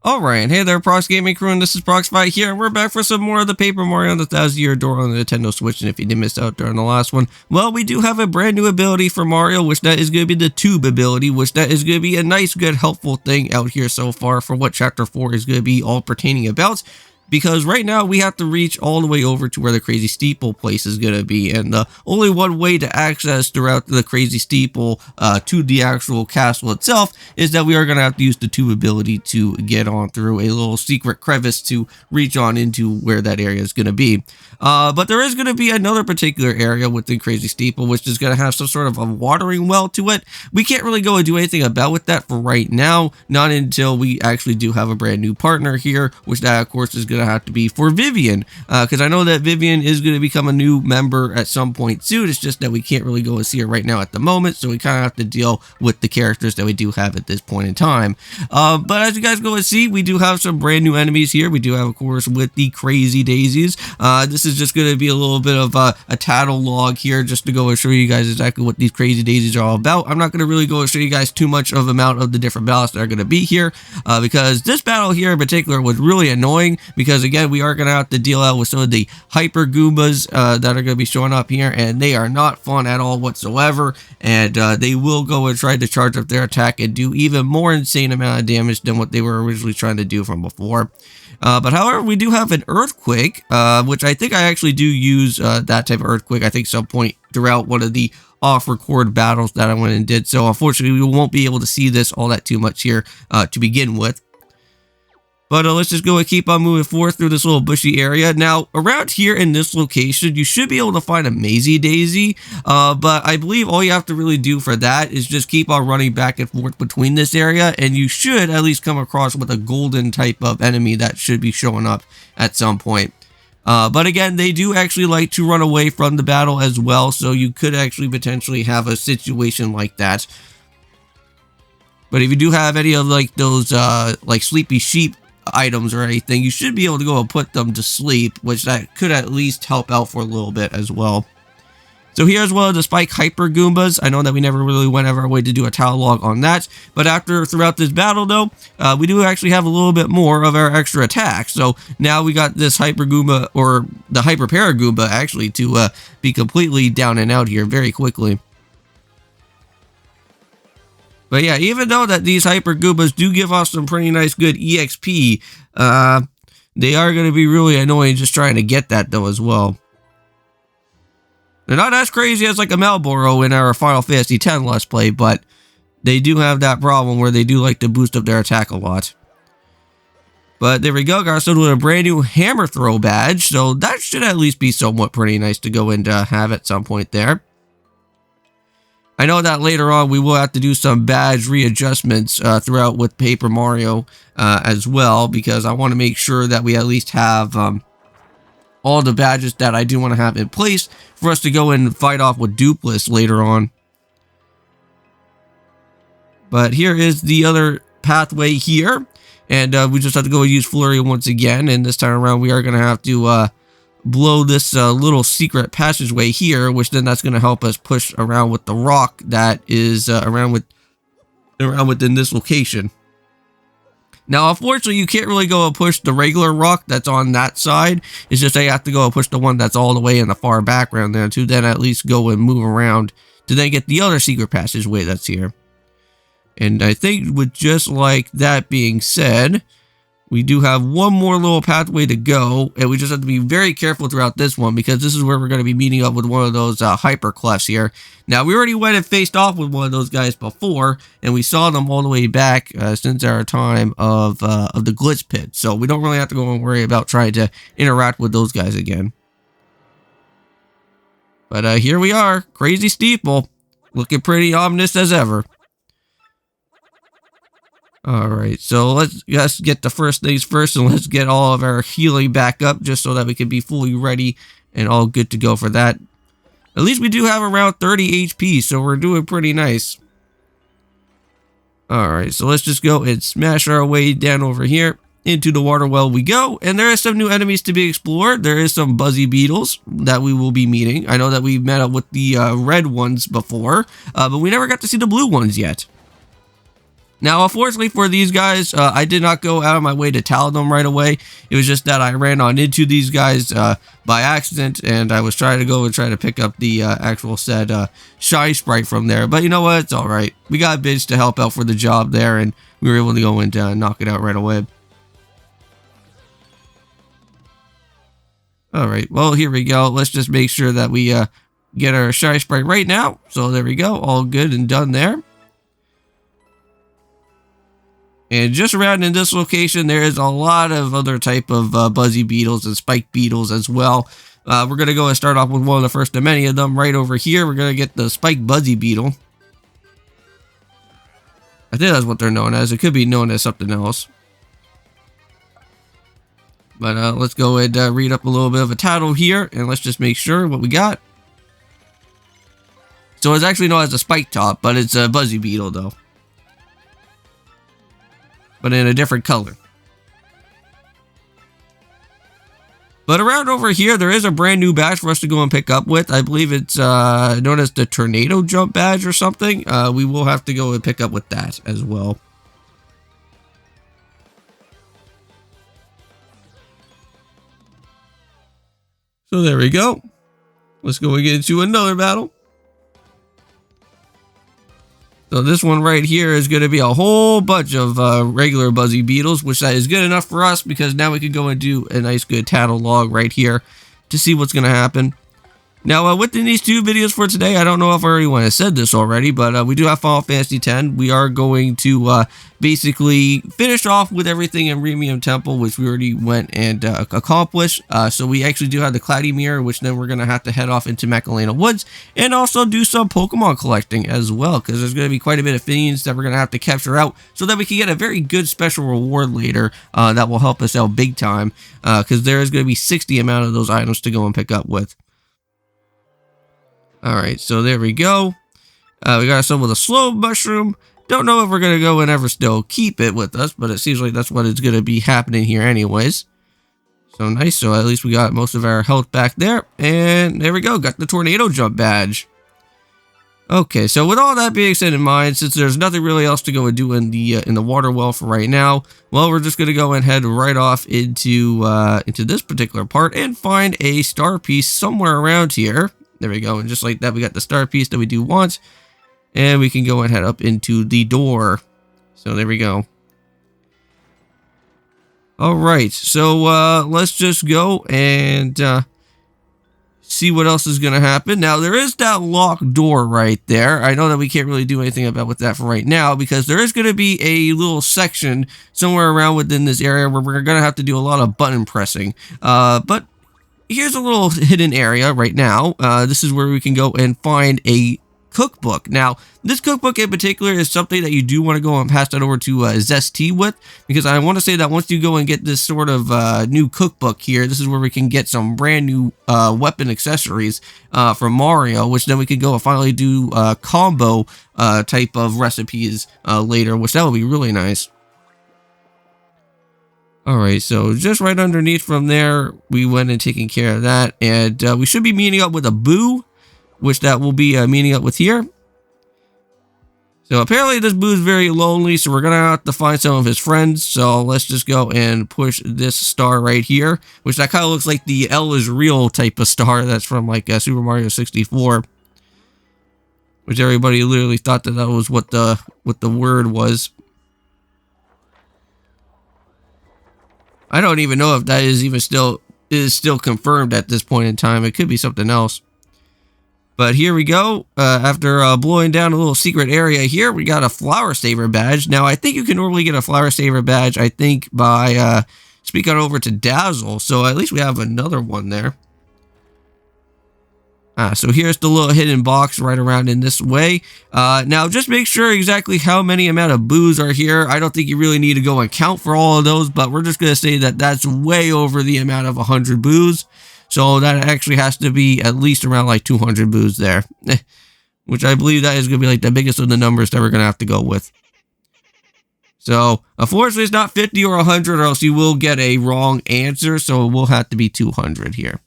Alright, hey there Prox Gaming Crew, and this is Proxify here, and we're back for some more of the Paper Mario and the 1000-Year Door on the Nintendo Switch. And if you did miss out during the last one, well, we do have a brand new ability for Mario, which that is going to be the Tube ability, which that is going to be a nice, good, helpful thing out here so far for what Chapter 4 is going to be all pertaining about. Because right now we have to reach all the way over to where the Crazy Steeple place is going to be, and the only one way to access throughout the Crazy Steeple to the actual castle itself is that we are going to have to use the tube ability to get on through a little secret crevice to reach on into where that area is going to be. But there is going to be another particular area within Crazy Steeple which is going to have some sort of a watering well to it. We can't really go and do anything about with that for right now, not until we actually do have a brand new partner here, which that of course is going to have to be for Vivian, because I know that Vivian is going to become a new member at some point soon. It's just that we can't really go and see her right now at the moment, so we kind of have to deal with the characters that we do have at this point in time. But as you guys go and see, we do have some brand new enemies here. We do have, of course, with the Crazy Daisies. This is just going to be a little bit of a tattle log here just to go and show you guys exactly what these Crazy Daisies are all about. I'm not going to really go and show you guys too much of amount of the different battles that are going to be here, because this battle here in particular was really annoying, because again, we are going to have to deal out with some of the Hyper Goombas that are going to be showing up here, and they are not fun at all whatsoever, and they will go and try to charge up their attack and do even more insane amount of damage than what they were originally trying to do from before. But however, we do have an Earthquake, which I think I actually do use that type of Earthquake, I think some point throughout one of the off-record battles that I went and did, so unfortunately we won't be able to see this all that too much here to begin with. But let's just go and keep on moving forward through this little bushy area. Now, around here in this location, you should be able to find a Mazy Daisy, but I believe all you have to really do for that is just keep on running back and forth between this area, and you should at least come across with a golden type of enemy that should be showing up at some point. But again, they do actually like to run away from the battle as well, so you could actually potentially have a situation like that. But if you do have any of like those like Sleepy Sheep items or anything, you should be able to go and put them to sleep, which that could at least help out for a little bit as well. So here's one of the Spike Hyper Goombas. I know that we never really went out of our way to do a towel log on that, but throughout this battle though, we do actually have a little bit more of our extra attack. So now we got this Hyper Goomba, or the Hyper Para Goomba actually, to be completely down and out here very quickly. But yeah, even though that these Hyper Goombas do give off some pretty nice good EXP, they are going to be really annoying just trying to get that though as well. They're not as crazy as like a Malboro in our Final Fantasy X Let's Play, but they do have that problem where they do like to boost up their attack a lot. But there we go, got ourselves with a brand new Hammer Throw badge, so that should at least be somewhat pretty nice to go and have at some point there. I know that later on we will have to do some badge readjustments throughout with Paper Mario as well, because I want to make sure that we at least have all the badges that I do want to have in place for us to go and fight off with Dupless later on. But here is the other pathway here, and we just have to go and use Flurry once again, and this time around we are going to have to blow this little secret passageway here, which then that's going to help us push around with the rock that is around within this location. Now, unfortunately, you can't really go and push the regular rock that's on that side. It's just that you have to go and push the one that's all the way in the far background there to then at least go and move around to then get the other secret passageway that's here. And I think with just like that being said, we do have one more little pathway to go, and we just have to be very careful throughout this one, because this is where we're going to be meeting up with one of those Hyper Clefs here. Now, we already went and faced off with one of those guys before, and we saw them all the way back since our time of the Glitch Pit, so we don't really have to go and worry about trying to interact with those guys again. But here we are, Crazy Steeple, looking pretty ominous as ever. Alright, so let's get the first things first, and let's get all of our healing back up just so that we can be fully ready and all good to go for that. At least we do have around 30 HP, so we're doing pretty nice. Alright, so let's just go and smash our way down over here. Into the water well we go, and there are some new enemies to be explored. There is some Buzzy Beetles that we will be meeting. I know that we met up with the red ones before, but we never got to see the blue ones yet. Now, unfortunately for these guys, I did not go out of my way to tally them right away. It was just that I ran on into these guys by accident, and I was trying to go and try to pick up the actual said Shy Sprite from there. But you know what? It's alright. We got Bitch to help out for the job there, and we were able to go and knock it out right away. Alright, well, here we go. Let's just make sure that we get our Shy Sprite right now. So there we go. All good and done there. And just around in this location, there is a lot of other type of buzzy beetles and spike beetles as well. We're going to go and start off with one of the first of many of them right over here. We're going to get the spike buzzy beetle. I think that's what they're known as. It could be known as something else. But let's go and read up a little bit of a title here, and let's just make sure what we got. So it's actually known as a spike top, but it's a buzzy beetle though. But in a different color. But around over here, there is a brand new badge for us to go and pick up with. I believe it's known as the Tornado Jump badge or something. We will have to go and pick up with that as well. So there we go. Let's go and get into another battle. So this one right here is going to be a whole bunch of regular buzzy beetles, which that is good enough for us because now we can go and do a nice good tattle log right here to see what's going to happen. Now, within these two videos for today, I don't know if I already said this already, but we do have Final Fantasy X. We are going to basically finish off with everything in Remium Temple, which we already went and accomplished. So we actually do have the Cloudy Mirror, which then we're going to have to head off into Macalena Woods and also do some Pokemon collecting as well, because there's going to be quite a bit of fiends that we're going to have to capture out so that we can get a very good special reward later that will help us out big time, because there is going to be 60 amount of those items to go and pick up with. Alright, so there we go. We got ourselves with a slow mushroom. Don't know if we're going to go and ever still keep it with us, but it seems like that's what is going to be happening here anyways. So nice, so at least we got most of our health back there. And there we go, got the Tornado Jump badge. Okay, so with all that being said in mind, since there's nothing really else to go and do in the water well for right now, well, we're just going to go and head right off into this particular part and find a star piece somewhere around here. There we go, and just like that, we got the star piece that we do want, and we can go and head up into the door. So there we go. Alright, so let's just go and see what else is going to happen. Now, there is that locked door right there. I know that we can't really do anything about with that for right now, because there is going to be a little section somewhere around within this area where we're going to have to do a lot of button pressing. But here's a little hidden area right now. This is where we can go and find a cookbook. Now, this cookbook in particular is something that you do want to go and pass that over to Zesty with, because I want to say that once you go and get this sort of new cookbook here, this is where we can get some brand new weapon accessories from Mario, which then we can go and finally do combo type of recipes later, which that would be really nice. Alright, so just right underneath from there, we went and taking care of that, and we should be meeting up with a Boo, which that will be meeting up with here. So apparently this Boo is very lonely, so we're going to have to find some of his friends, so let's just go and push this star right here, which that kind of looks like the L is real type of star that's from like Super Mario 64, which everybody literally thought that that was what the word was. I don't even know if that is even still confirmed at this point in time. It could be something else. But here we go. After blowing down a little secret area here, we got a Flower Saver badge. Now, I think you can normally get a Flower Saver badge, I think, by speaking over to Dazzle. So at least we have another one there. So here's the little hidden box right around in this way. Now, just make sure exactly how many amount of boos are here. I don't think you really need to go and count for all of those, but we're just going to say that that's way over the amount of 100 boos. So that actually has to be at least around like 200 boos there. Which I believe that is going to be like the biggest of the numbers that we're going to have to go with. So, unfortunately, it's not 50 or 100, or else you will get a wrong answer. So it will have to be 200 here.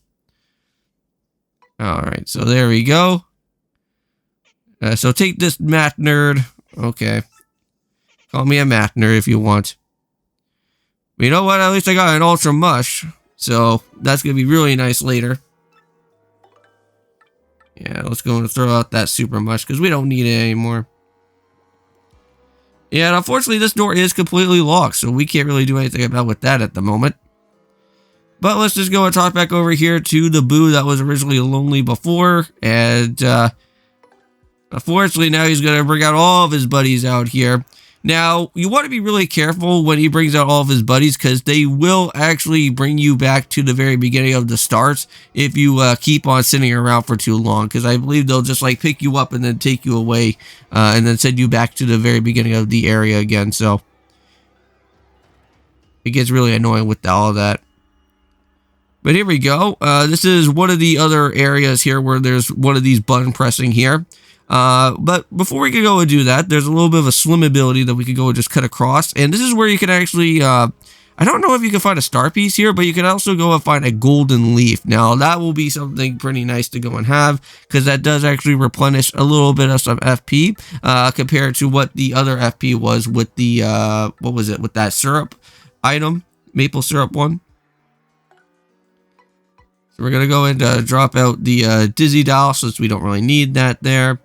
Alright, so there we go. So take this math nerd. Okay. Call me a math nerd if you want. But you know what? At least I got an ultra mush. So that's going to be really nice later. Yeah, let's go and throw out that super mush because we don't need it anymore. Yeah, and unfortunately this door is completely locked, so we can't really do anything about with that at the moment. But let's just go and talk back over here to the Boo that was originally lonely before. And unfortunately now he's going to bring out all of his buddies out here. Now, you want to be really careful when he brings out all of his buddies because they will actually bring you back to the very beginning of the start if you keep on sitting around for too long, because I believe they'll just like pick you up and then take you away and then send you back to the very beginning of the area again. So it gets really annoying with all of that. But here we go. This is one of the other areas here where there's one of these button pressing here. But before we can go and do that, there's a little bit of a slim ability that we could go and just cut across. And this is where you can actually, I don't know if you can find a star piece here, but you can also go and find a golden leaf. Now, that will be something pretty nice to go and have, because that does actually replenish a little bit of some FP, compared to what the other FP was with the, what was it, with that syrup item, maple syrup one. So we're going to go and drop out the Dizzy Doll, since we don't really need that there.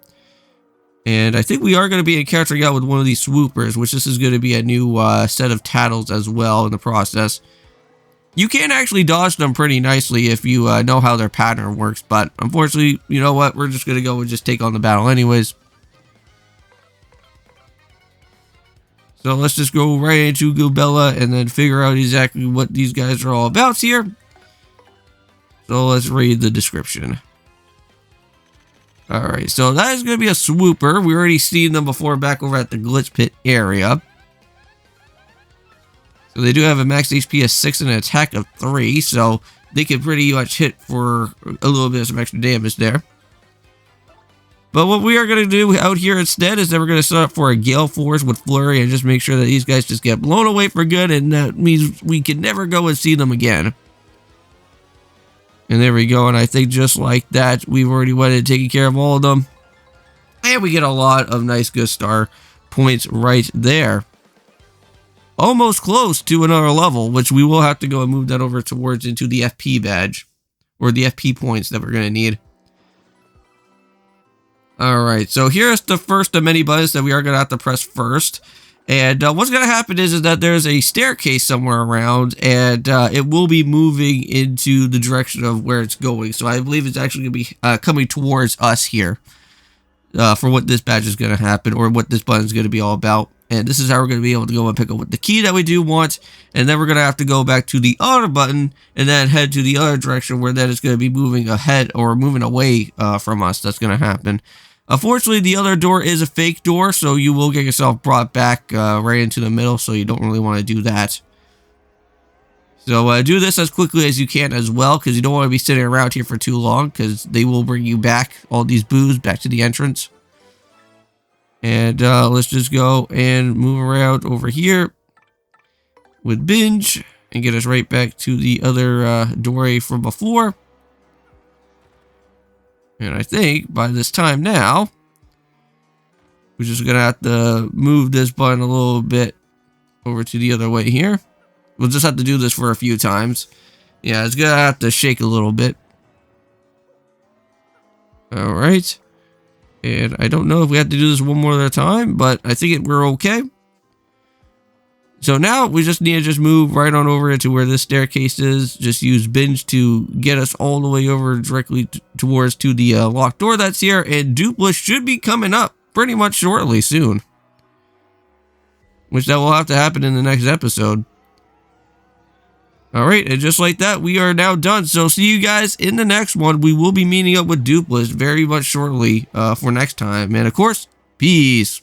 And I think we are going to be encountering out with one of these swoopers, which this is going to be a new set of tattles as well in the process. You can actually dodge them pretty nicely if you know how their pattern works, but unfortunately, you know what, we're just going to go and just take on the battle anyways. So let's just go right into Goobella and then figure out exactly what these guys are all about here. So let's read the description. Alright, so that is going to be a swooper. We already seen them before back over at the Glitch Pit area. So they do have a max HP of 6 and an attack of 3, so they can pretty much hit for a little bit of some extra damage there. But what we are going to do out here instead is that we're going to set up for a Gale Force with Flurry and just make sure that these guys just get blown away for good, and that means we can never go and see them again. And there we go, and I think just like that, we've already went and taken care of all of them. And we get a lot of nice good star points right there. Almost close to another level, which we will have to go and move that over towards into the FP badge. Or the FP points that we're going to need. Alright, so here's the first of many buttons that we are going to have to press first. And what's going to happen is that there's a staircase somewhere around, and it will be moving into the direction of where it's going. So I believe it's actually going to be coming towards us here for what this badge is going to happen, or what this button is going to be all about. And this is how we're going to be able to go and pick up the key that we do want. And then we're going to have to go back to the other button and then head to the other direction where that is going to be moving ahead or moving away from us. That's going to happen. Unfortunately, the other door is a fake door, so you will get yourself brought back right into the middle, so you don't really want to do that. So do this as quickly as you can as well, because you don't want to be sitting around here for too long, because they will bring you back, all these boos, back to the entrance. And let's just go and move around over here with Binge, and get us right back to the other doorway from before. And I think by this time now, we're just going to have to move this button a little bit over to the other way here. We'll just have to do this for a few times. Yeah, it's going to have to shake a little bit. Alright. And I don't know if we have to do this one more at a time, but I think we're okay. So now we just need to just move right on over into where this staircase is. Just use Binge to get us all the way over directly towards to the locked door that's here. And Dupla should be coming up pretty much shortly soon. Which that will have to happen in the next episode. Alright, and just like that, we are now done. So see you guys in the next one. We will be meeting up with Dupla very much shortly for next time. And of course, peace.